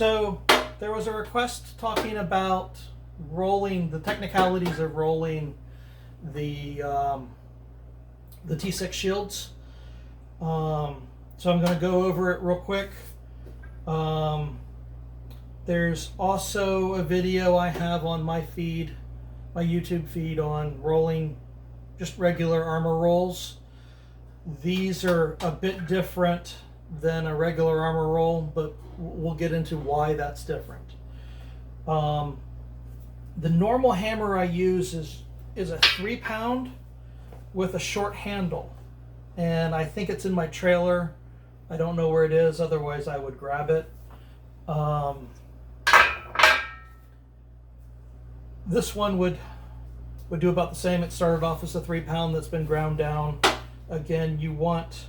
So there was a request talking about rolling, the technicalities of rolling the T6 shields. So I'm going to go over it real quick. There's also a video I have on my feed, my YouTube feed, on rolling just regular armor rolls. These are a bit different than a regular armor roll, but we'll get into why that's different. The normal hammer I use is a 3-pound with a short handle, and I think it's in my trailer. I don't know where it is, otherwise I would grab it. This one would do about the same. It started off as a 3-pound that's been ground down. Again, you want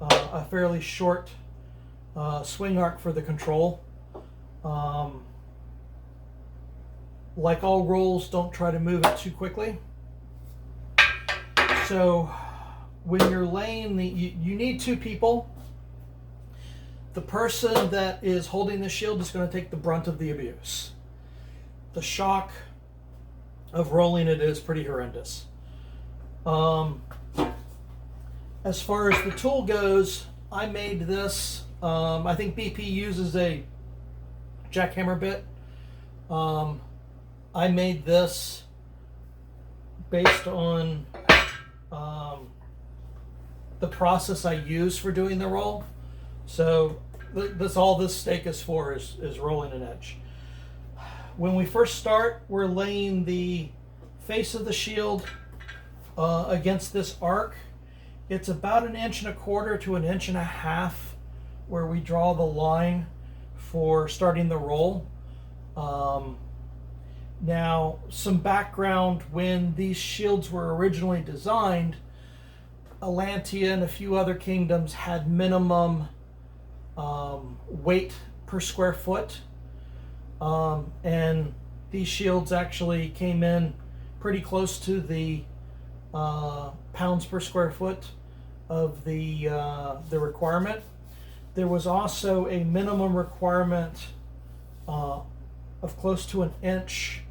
a fairly short swing arc for the control. Like all rolls, don't try to move it too quickly. So when you're laying you need 2 people. The person that is holding the shield is going to take the brunt of the abuse. The shock of rolling it is pretty horrendous. As far as the tool goes, I made this. I think BP uses a jackhammer bit. I made this based on the process I use for doing the roll. So all this stake is for is rolling an edge. When we first start, we're laying the face of the shield against this arc. It's about 1.25 inches to 1.5 inches where we draw the line for starting the roll. Now, some background: when these shields were originally designed, Atlantia and a few other kingdoms had minimum weight per square foot, and these shields actually came in pretty close to the pounds per square foot of the requirement. There was also a minimum requirement of close to 1 inch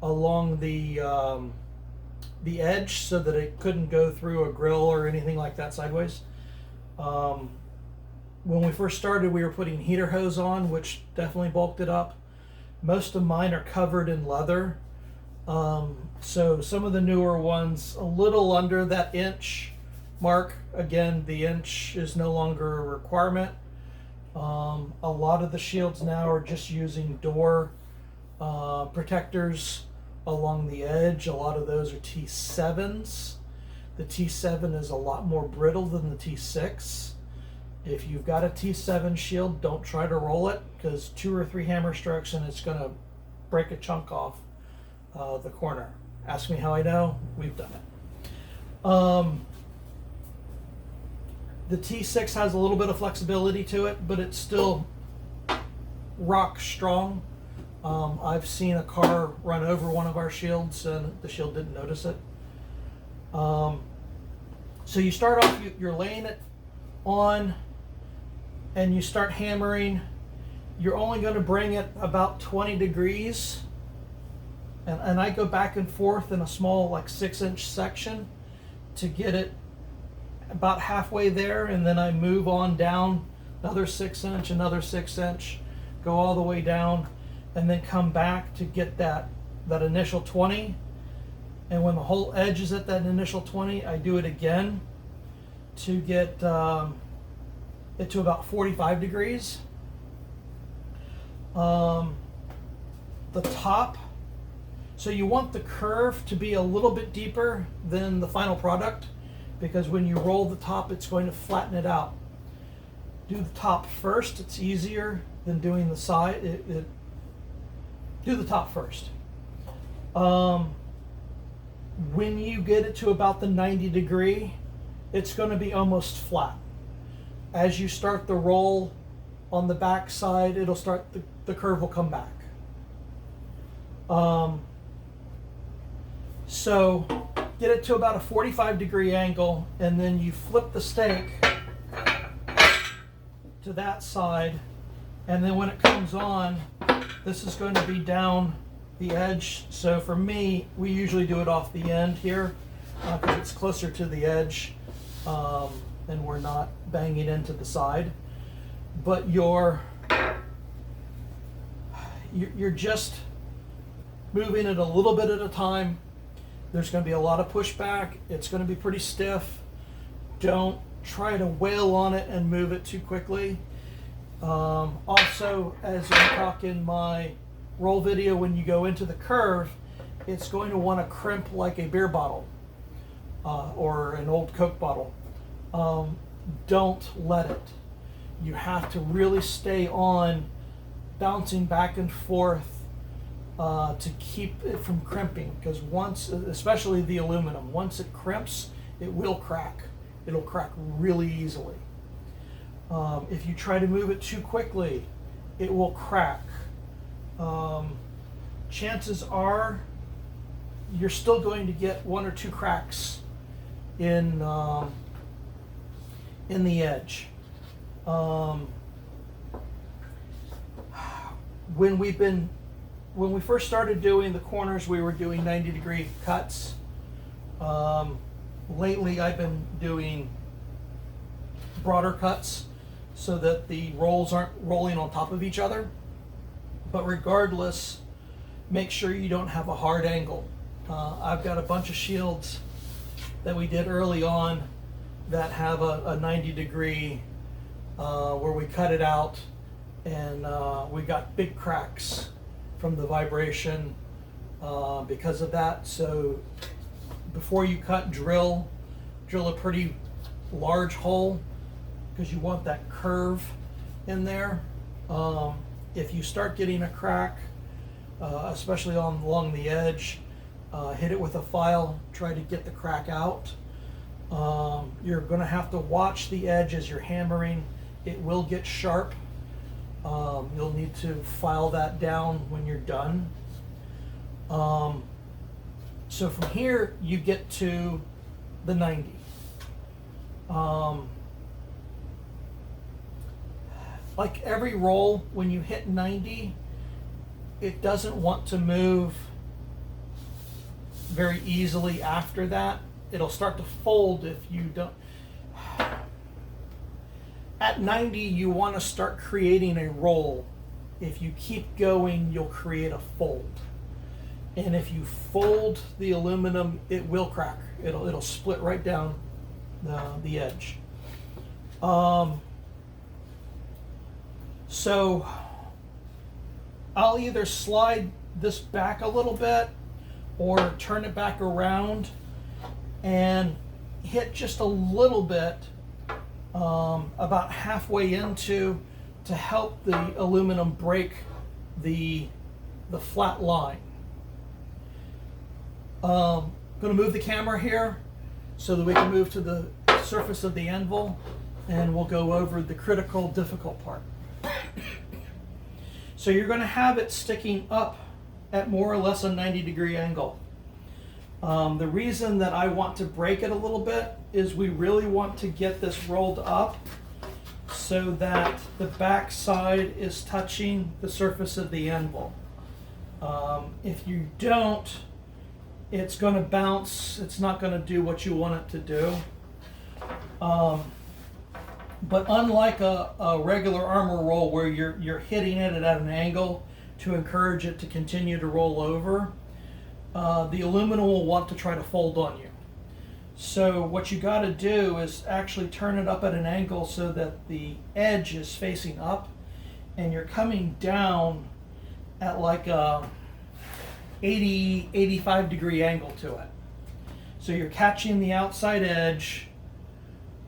along the edge, so that it couldn't go through a grill or anything like that sideways. When we first started, we were putting heater hose on, which definitely bulked it up. Most of mine are covered in leather. So some of the newer ones, a little under that inch mark. Again, the inch is no longer a requirement. A lot of the shields now are just using door protectors along the edge. A lot of those are T7s. The T7 is a lot more brittle than the T6. If you've got a T7 shield, don't try to roll it, because 2 or 3 hammer strokes and it's going to break a chunk off the corner. Ask me how I know. We've done it. The T6 has a little bit of flexibility to it, but it's still rock strong. I've seen a car run over one of our shields and the shield didn't notice it. So you start off, you're laying it on and you start hammering. You're only going to bring it about 20 degrees. And I go back and forth in a small, like 6-inch section to get it about halfway there, and then I move on down another 6-inch, another 6-inch, go all the way down, and then come back to get that initial 20. And when the whole edge is at that initial 20, I do it again to get it to about 45 degrees. The top, so you want the curve to be a little bit deeper than the final product, because when you roll the top, it's going to flatten it out. Do the top first. It's easier than doing the side. Do the top first. When you get it to about the 90 degree, it's going to be almost flat. As you start the roll on the back side, it'll start, the curve will come back. So get it to about a 45 degree angle, and then you flip the stake to that side And then when it comes on, this is going to be down the edge. So for me, we usually do it off the end here because it's closer to the edge and we're not banging into the side. But you're just moving it a little bit at a time. There's going to be a lot of pushback. It's going to be pretty stiff. Don't try to wail on it and move it too quickly. Also, as I talk in my roll video, when you go into the curve, it's going to want to crimp like a beer bottle or an old Coke bottle. Don't let it. You have to really stay on, bouncing back and forth to keep it from crimping, because once, especially the aluminum, once it crimps, it will crack. It'll crack really easily. If you try to move it too quickly, it will crack. Chances are you're still going to get one or two cracks in the edge. When we first started doing the corners, we were doing 90-degree cuts. Lately, I've been doing broader cuts so that the rolls aren't rolling on top of each other. But regardless, make sure you don't have a hard angle. I've got a bunch of shields that we did early on that have a 90-degree where we cut it out, and we got big cracks from the vibration because of that. So before you cut, drill a pretty large hole, because you want that curve in there. If you start getting a crack, especially along the edge, hit it with a file, try to get the crack out. You're going to have to watch the edge as you're hammering. It will get sharp. You'll need to file that down when you're done. So from here, you get to the 90. Like every roll, when you hit 90, it doesn't want to move very easily after that. It'll start to fold if you don't. At 90, you want to start creating a roll. If you keep going, you'll create a fold. And if you fold the aluminum, it will crack. It'll split right down the edge. So I'll either slide this back a little bit or turn it back around and hit just a little bit about halfway into to help the aluminum break the flat line. Going to move the camera here so that we can move to the surface of the anvil, and we'll go over the critical, difficult part. So you're going to have it sticking up at more or less a 90-degree angle. The reason that I want to break it a little bit is we really want to get this rolled up so that the back side is touching the surface of the anvil. If you don't, it's going to bounce. It's not going to do what you want it to do. But unlike a regular armor roll where you're hitting it at an angle to encourage it to continue to roll over, the aluminum will want to try to fold on you. So what you got to do is actually turn it up at an angle so that the edge is facing up, and you're coming down at like a 85 degree angle to it. So you're catching the outside edge,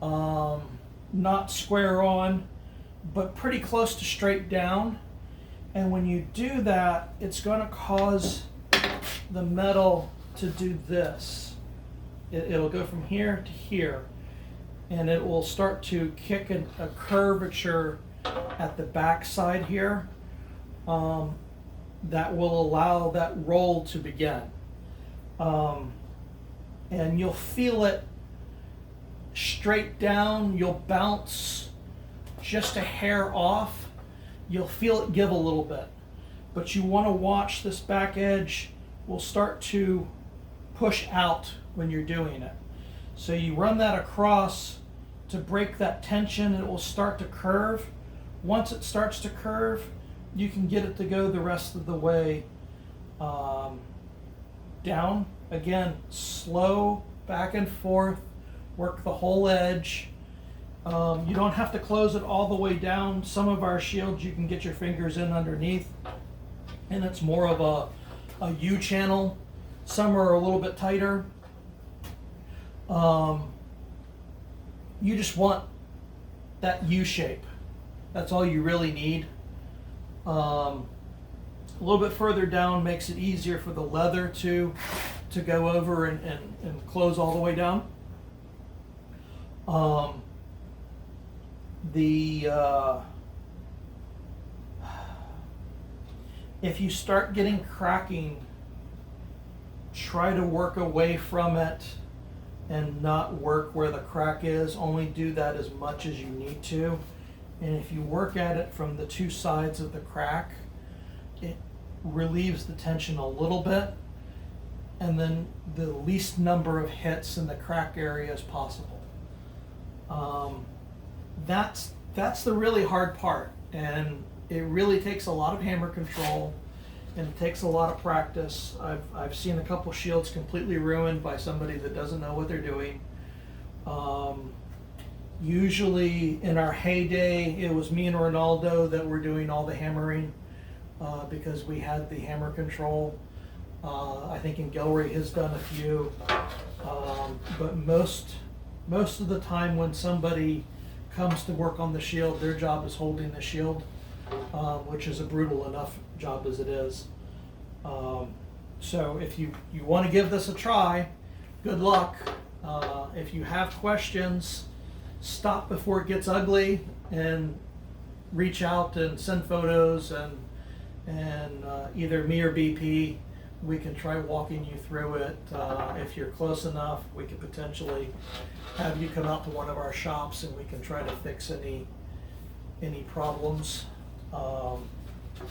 not square on, but pretty close to straight down. And when you do that, it's going to cause the metal to do this. It'll go from here to here, and it will start to kick a curvature at the back side here that will allow that roll to begin. And you'll feel it straight down. You'll bounce just a hair off, you'll feel it give a little bit. But you want to watch this back edge will start to push out when you're doing it. So you run that across to break that tension, and it will start to curve. Once it starts to curve, you can get it to go the rest of the way down. Again, slow, back and forth, work the whole edge. You don't have to close it all the way down. Some of our shields you can get your fingers in underneath, and it's more of a U channel. Some are a little bit tighter. You just want that U shape. That's all you really need. A little bit further down makes it easier for the leather to go over and close all the way down. If you start getting cracking, try to work away from it and not work where the crack is. Only do that as much as you need to. And if you work at it from the two sides of the crack, it relieves the tension a little bit, and then the least number of hits in the crack area as possible. That's the really hard part, and it really takes a lot of hammer control, and it takes a lot of practice. I've seen a couple shields completely ruined by somebody that doesn't know what they're doing. Usually in our heyday, it was me and Ronaldo that were doing all the hammering because we had the hammer control. I think in Gilray has done a few, but most of the time when somebody comes to work on the shield, their job is holding the shield, which is a brutal enough job as it is. So if you want to give this a try, good luck. If you have questions, stop before it gets ugly and reach out and send photos, and either me or BP, we can try walking you through it. If you're close enough, we could potentially have you come out to one of our shops and we can try to fix any problems.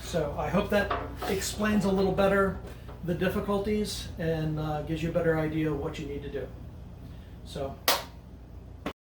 So I hope that explains a little better the difficulties and gives you a better idea of what you need to do. So